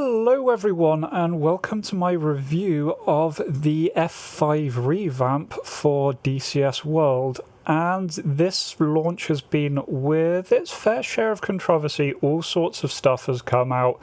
Hello everyone and welcome to my review of the F5 revamp for DCS World, and this launch has been with its fair share of controversy. All sorts of stuff has come out,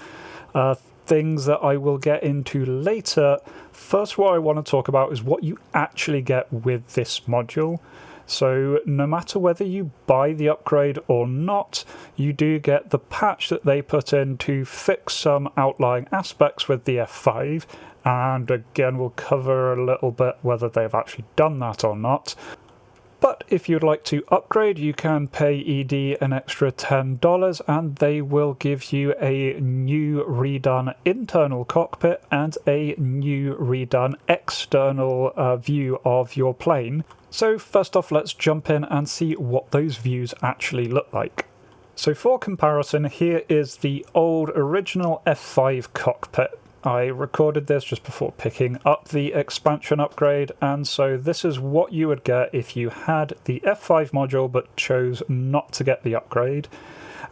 things that I will get into later. First, what I want to talk about is what you actually get with this module. So no matter whether you buy the upgrade or not, you do get the patch that they put in to fix some outlying aspects with the F5, and again we'll cover a little bit whether they've actually done that or not. But if you'd like to upgrade, you can pay ED an extra $10 and they will give you a new redone internal cockpit and a new redone external view of your plane. So first off, let's jump in and see what those views actually look like. So for comparison, here is the old original F5 cockpit. I recorded this just before picking up the expansion upgrade, and so this is what you would get if you had the F5 module but chose not to get the upgrade.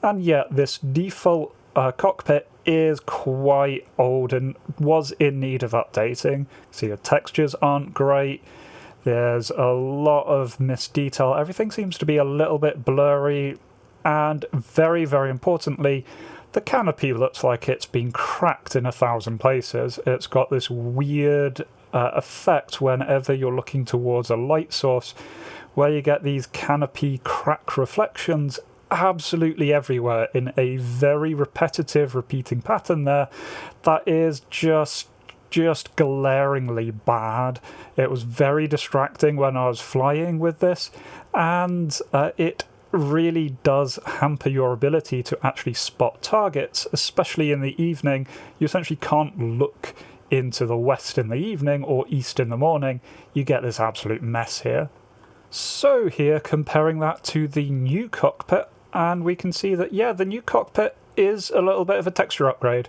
And yeah, this default cockpit is quite old and was in need of updating. So your textures aren't great. There's a lot of missed detail. Everything seems to be a little bit blurry, and very, very importantly, the canopy looks like it's been cracked in 1,000 places. It's got this weird effect whenever you're looking towards a light source, where you get these canopy crack reflections absolutely everywhere in a very repetitive, repeating pattern there that is just glaringly bad. It was very distracting when I was flying with this, and it really does hamper your ability to actually spot targets, especially in the evening. You essentially can't look into the west in the evening or east in the morning. You get this absolute mess here. So here, comparing that to the new cockpit, and we can see that, yeah, the new cockpit is a little bit of a texture upgrade.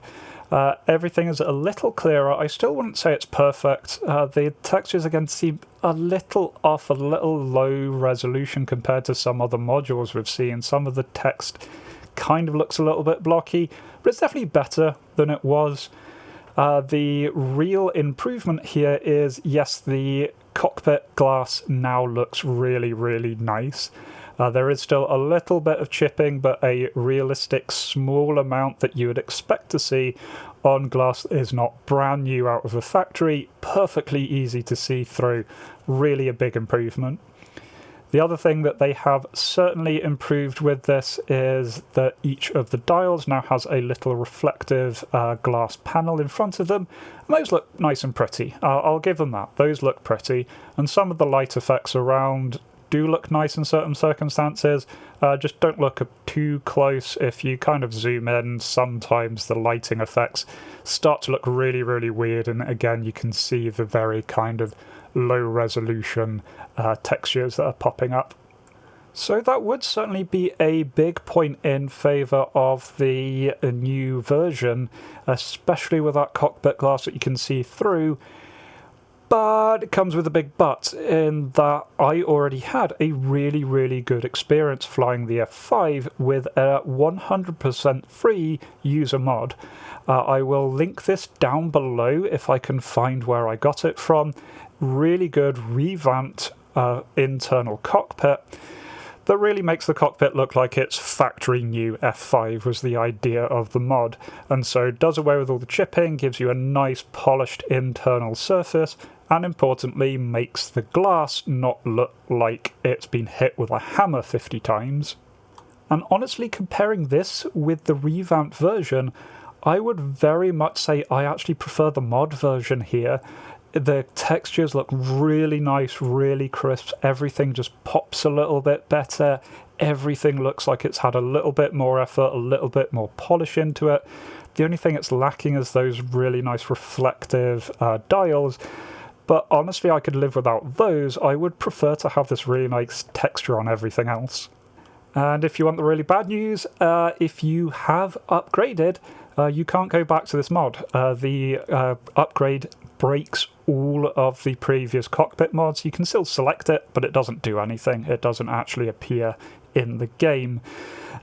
Everything is a little clearer. I still wouldn't say it's perfect. The textures again seem a little off, a little low resolution compared to some other modules we've seen. Some of the text kind of looks a little bit blocky, but it's definitely better than it was. The real improvement here is, yes, the cockpit glass now looks really, really nice. There is still a little bit of chipping, but a realistic small amount that you would expect to see on glass is not brand new out of a factory, perfectly easy to see through. Really a big improvement. The other thing that they have certainly improved with this is that each of the dials now has a little reflective glass panel in front of them, and those look nice and pretty. I'll give them that. Those look pretty, and some of the light effects around do look nice in certain circumstances. Just don't look too close. If you kind of zoom in, sometimes the lighting effects start to look really, really weird, and again you can see the very kind of low resolution textures that are popping up. So that would certainly be a big point in favour of the new version, especially with that cockpit glass that you can see through. But it comes with a big but, in that I already had a really, really good experience flying the F5 with a 100% free user mod. I will link this down below if I can find where I got it from. Really good revamped internal cockpit that really makes the cockpit look like it's factory new. F5 was the idea of the mod, and so does away with all the chipping, gives you a nice polished internal surface, and importantly makes the glass not look like it's been hit with a hammer 50 times. And honestly, comparing this with the revamped version, I would very much say I actually prefer the mod version here. The textures look really nice, really crisp. Everything just pops a little bit better. Everything looks like it's had a little bit more effort, a little bit more polish into it. The only thing it's lacking is those really nice reflective dials. But honestly, I could live without those. I would prefer to have this really nice texture on everything else. And if you want the really bad news, if you have upgraded, you can't go back to this mod. The upgrade breaks all of the previous cockpit mods. You can still select it, but it doesn't do anything. It doesn't actually appear in the game.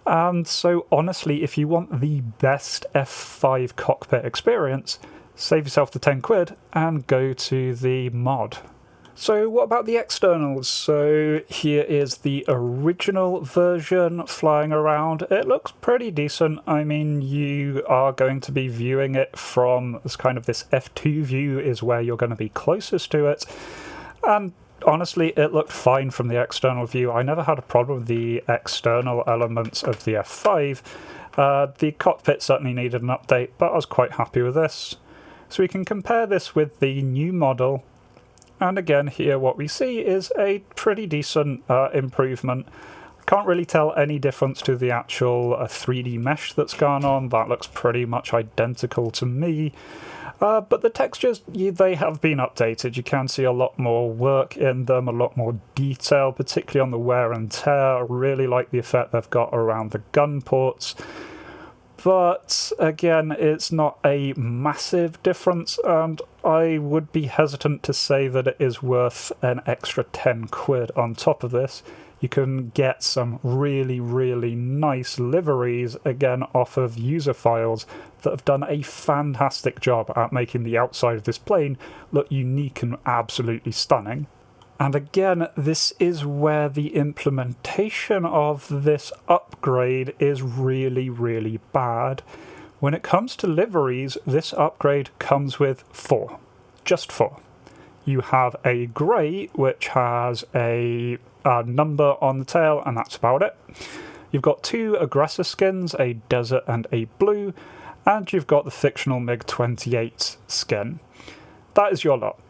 And so honestly, if you want the best F5 cockpit experience, save yourself the 10 quid and go to the mod. So what about the externals? So here is the original version flying around. It looks pretty decent. I mean, you are going to be viewing it from this F2 view is where you're going to be closest to it. And honestly, it looked fine from the external view. I never had a problem with the external elements of the F5. The cockpit certainly needed an update, but I was quite happy with this. So we can compare this with the new model. And again, here what we see is a pretty decent improvement. Can't really tell any difference to the actual 3D mesh that's gone on. That looks pretty much identical to me. But the textures, they have been updated. You can see a lot more work in them, a lot more detail, particularly on the wear and tear. I really like the effect they've got around the gun ports. But again, it's not a massive difference, and I would be hesitant to say that it is worth an extra 10 quid on top of this. You can get some really, really nice liveries, again, off of user files that have done a fantastic job at making the outside of this plane look unique and absolutely stunning. And again, this is where the implementation of this upgrade is really, really bad. When it comes to liveries, this upgrade comes with 4. Just 4. You have a grey, which has a number on the tail, and that's about it. You've got 2 aggressor skins, a desert and a blue, and you've got the fictional MiG-28 skin. That is your lot.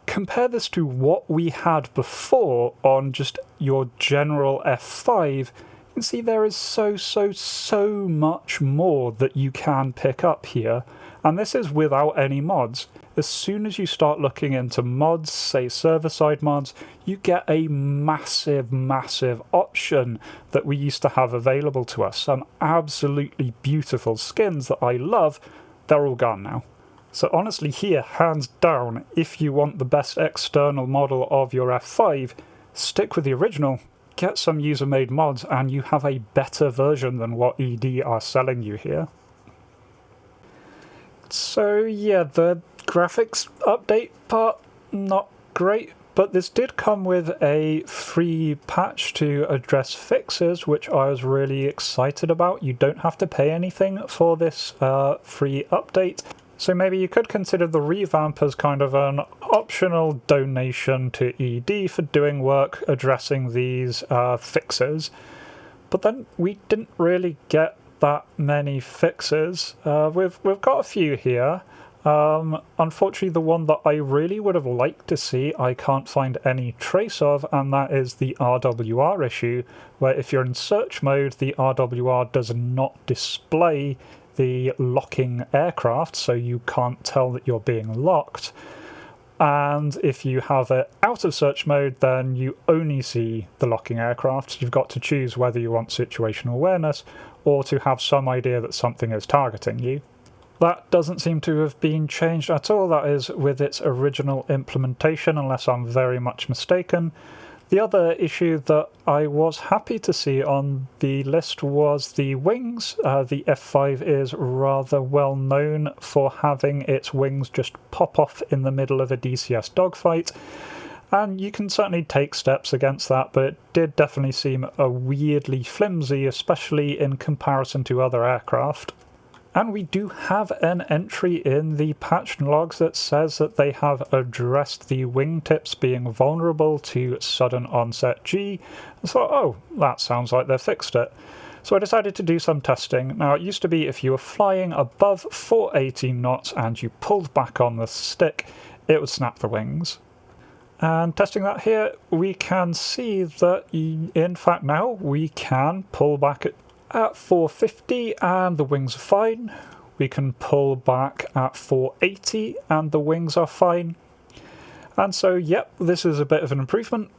Compare this to what we had before on just your general F5, you can see there is so much more that you can pick up here, and this is without any mods. As soon as you start looking into mods, say server-side mods, you get a massive option that we used to have available to us. Some absolutely beautiful skins that I love, they're all gone now. So honestly here, hands down, if you want the best external model of your F5, stick with the original, get some user-made mods, and you have a better version than what ED are selling you here. So yeah, the graphics update part, not great, but this did come with a free patch to address fixes, which I was really excited about. You don't have to pay anything for this free update. So maybe you could consider the revamp as kind of an optional donation to ED for doing work addressing these fixes. But then we didn't really get that many fixes. We've got a few here. Unfortunately, the one that I really would have liked to see, I can't find any trace of, and that is the RWR issue, where if you're in search mode, the RWR does not display the locking aircraft, so you can't tell that you're being locked. And if you have it out of search mode, then you only see the locking aircraft. You've got to choose whether you want situational awareness or to have some idea that something is targeting you. That doesn't seem to have been changed at all. That is with its original implementation, unless I'm very much mistaken. The other issue that I was happy to see on the list was the wings. The F5 is rather well known for having its wings just pop off in the middle of a DCS dogfight, and you can certainly take steps against that, but it did definitely seem weirdly flimsy, especially in comparison to other aircraft. And we do have an entry in the patch logs that says that they have addressed the wingtips being vulnerable to sudden onset G. I thought, oh, that sounds like they've fixed it. So I decided to do some testing. Now, it used to be if you were flying above 418 knots and you pulled back on the stick, it would snap the wings. And testing that here, we can see that in fact now we can pull back at 450 and the wings are fine. We can pull back at 480 and the wings are fine. And so, yep, this is a bit of an improvement.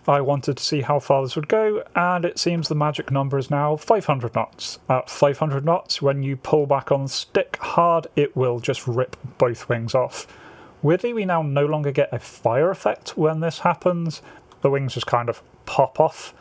I wanted to see how far this would go, and it seems the magic number is now 500 knots. At 500 knots, when you pull back on the stick hard, it will just rip both wings off. Weirdly, we now no longer get a fire effect when this happens. The wings just kind of pop off.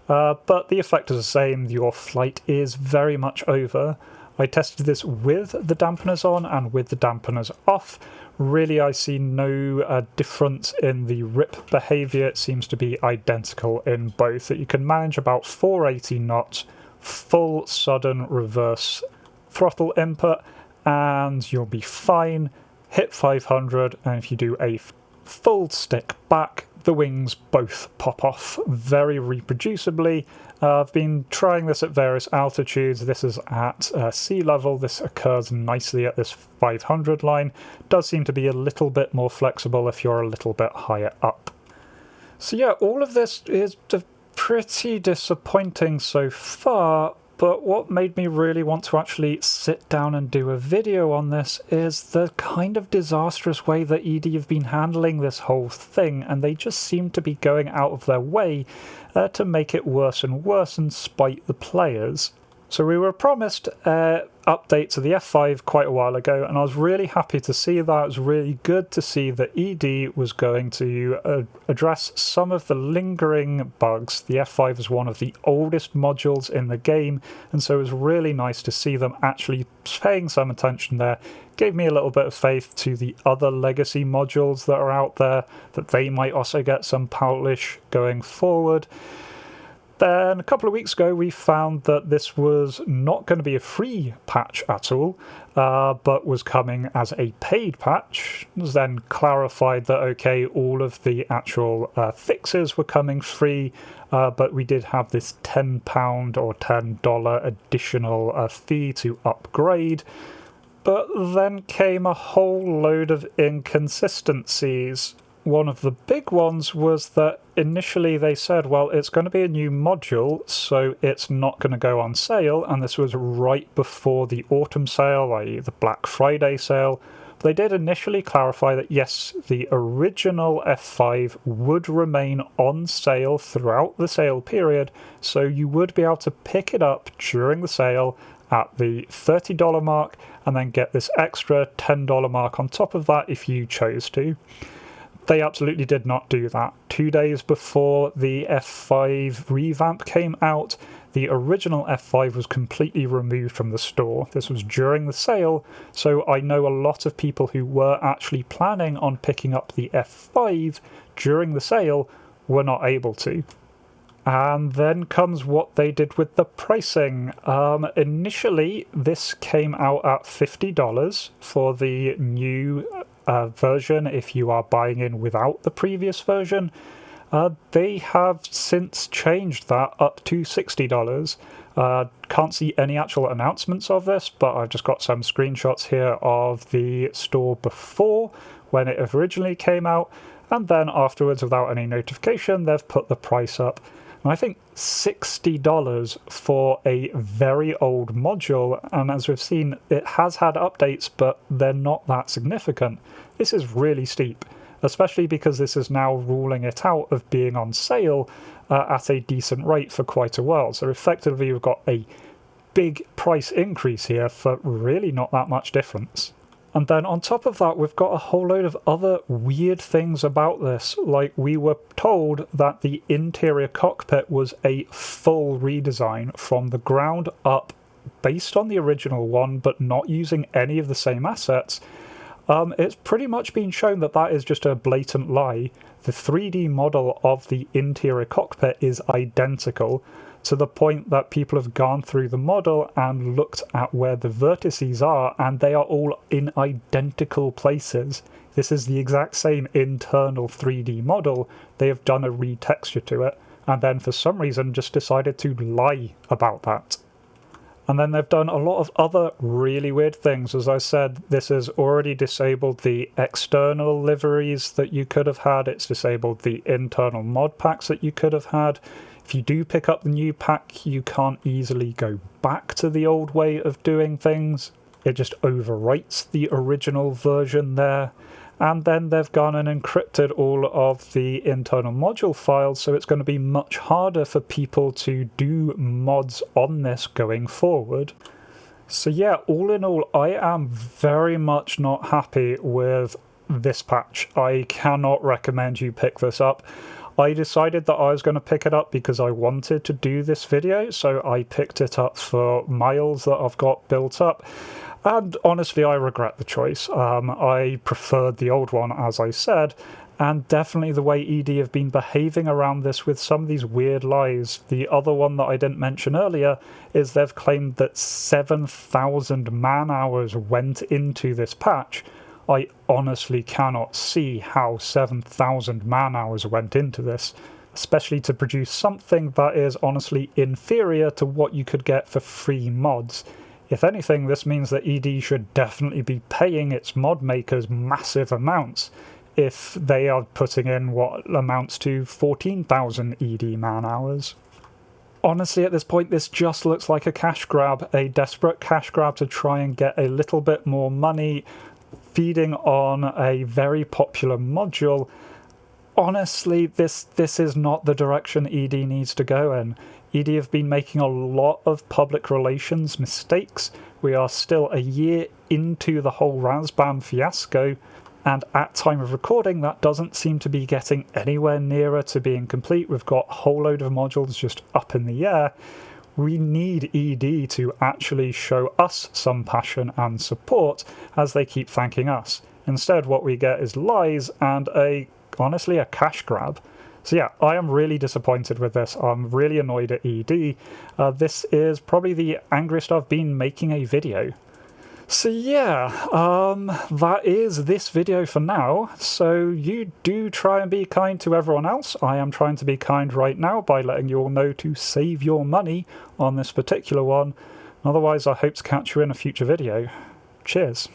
but the effect is the same. Your flight is very much over. I tested this with the dampeners on and with the dampeners off. Really, I see no difference in the rip behaviour. It seems to be identical in both, that you can manage about 480 knots, full sudden reverse throttle input, and you'll be fine. Hit 500, and if you do a full stick back, the wings both pop off very reproducibly. I've been trying this at various altitudes. This is at sea level. This occurs nicely at this 500 line. Does seem to be a little bit more flexible if you're a little bit higher up. So yeah, all of this is pretty disappointing so far, but what made me really want to actually sit down and do a video on this is the kind of disastrous way that ED have been handling this whole thing, and they just seem to be going out of their way to make it worse and worse and spite the players. So we were promised an update to the F5 quite a while ago, and I was really happy to see that. It was really good to see that ED was going to address some of the lingering bugs. The F5 is one of the oldest modules in the game, and so it was really nice to see them actually paying some attention there. Gave me a little bit of faith to the other legacy modules that are out there, that they might also get some polish going forward. Then a couple of weeks ago we found that this was not going to be a free patch at all, but was coming as a paid patch. It was then clarified that okay, all of the actual fixes were coming free, but we did have this £10 or $10 additional fee to upgrade. But then came a whole load of inconsistencies. One of the big ones was that initially they said, well, it's going to be a new module, so it's not going to go on sale, and this was right before the autumn sale, i.e. the Black Friday sale. They did initially clarify that yes, the original F5 would remain on sale throughout the sale period, so you would be able to pick it up during the sale at the $30 mark, and then get this extra $10 mark on top of that if you chose to. They absolutely did not do that. 2 days before the F5 revamp came out, the original F5 was completely removed from the store. This was during the sale, so I know a lot of people who were actually planning on picking up the F5 during the sale were not able to. And then comes what they did with the pricing. Initially, this came out at $50 for the new version if you are buying in without the previous version. They have since changed that up to $60. Can't see any actual announcements of this, but I've just got some screenshots here of the store before when it originally came out, and then afterwards, without any notification, they've put the price up. And I think $60 for a very old module, and as we've seen, it has had updates, but they're not that significant. This is really steep, especially because this is now ruling it out of being on sale at a decent rate for quite a while. So effectively, we've got a big price increase here for really not that much difference. And then on top of that, we've got a whole load of other weird things about this. Like, we were told that the interior cockpit was a full redesign from the ground up, based on the original one, but not using any of the same assets. It's pretty much been shown that that is just a blatant lie. The 3D model of the interior cockpit is identical, to the point that people have gone through the model and looked at where the vertices are, and they are all in identical places. This is the exact same internal 3D model. They have done a retexture to it, and then for some reason just decided to lie about that. And then they've done a lot of other really weird things. As I said, this has already disabled the external liveries that you could have had. It's disabled the internal mod packs that you could have had. If you do pick up the new pack, you can't easily go back to the old way of doing things. It just overwrites the original version there. And then they've gone and encrypted all of the internal module files, so it's going to be much harder for people to do mods on this going forward. So yeah, all in all, I am very much not happy with this patch. I cannot recommend you pick this up. I decided that I was going to pick it up because I wanted to do this video, so I picked it up for miles that I've got built up. And honestly, I regret the choice. I preferred the old one, as I said, and definitely the way ED have been behaving around this with some of these weird lies. The other one that I didn't mention earlier is they've claimed that 7,000 man-hours went into this patch. I honestly cannot see how 7,000 man-hours went into this, especially to produce something that is honestly inferior to what you could get for free mods. If anything, this means that ED should definitely be paying its mod makers massive amounts if they are putting in what amounts to 14,000 ED man-hours. Honestly, at this point, this just looks like a cash grab, a desperate cash grab to try and get a little bit more money, feeding on a very popular module. Honestly, this is not the direction ED needs to go in. ED have been making a lot of public relations mistakes. We are still a year into the whole Razbam fiasco, and at time of recording that doesn't seem to be getting anywhere nearer to being complete. We've got a whole load of modules just up in the air. We need ED to actually show us some passion and support as they keep thanking us. Instead, what we get is lies and honestly a cash grab. So yeah, I am really disappointed with this. I'm really annoyed at ED. This is probably the angriest I've been making a video. So yeah, that is this video for now. So you do try and be kind to everyone else. I am trying to be kind right now by letting you all know to save your money on this particular one. Otherwise, I hope to catch you in a future video. Cheers.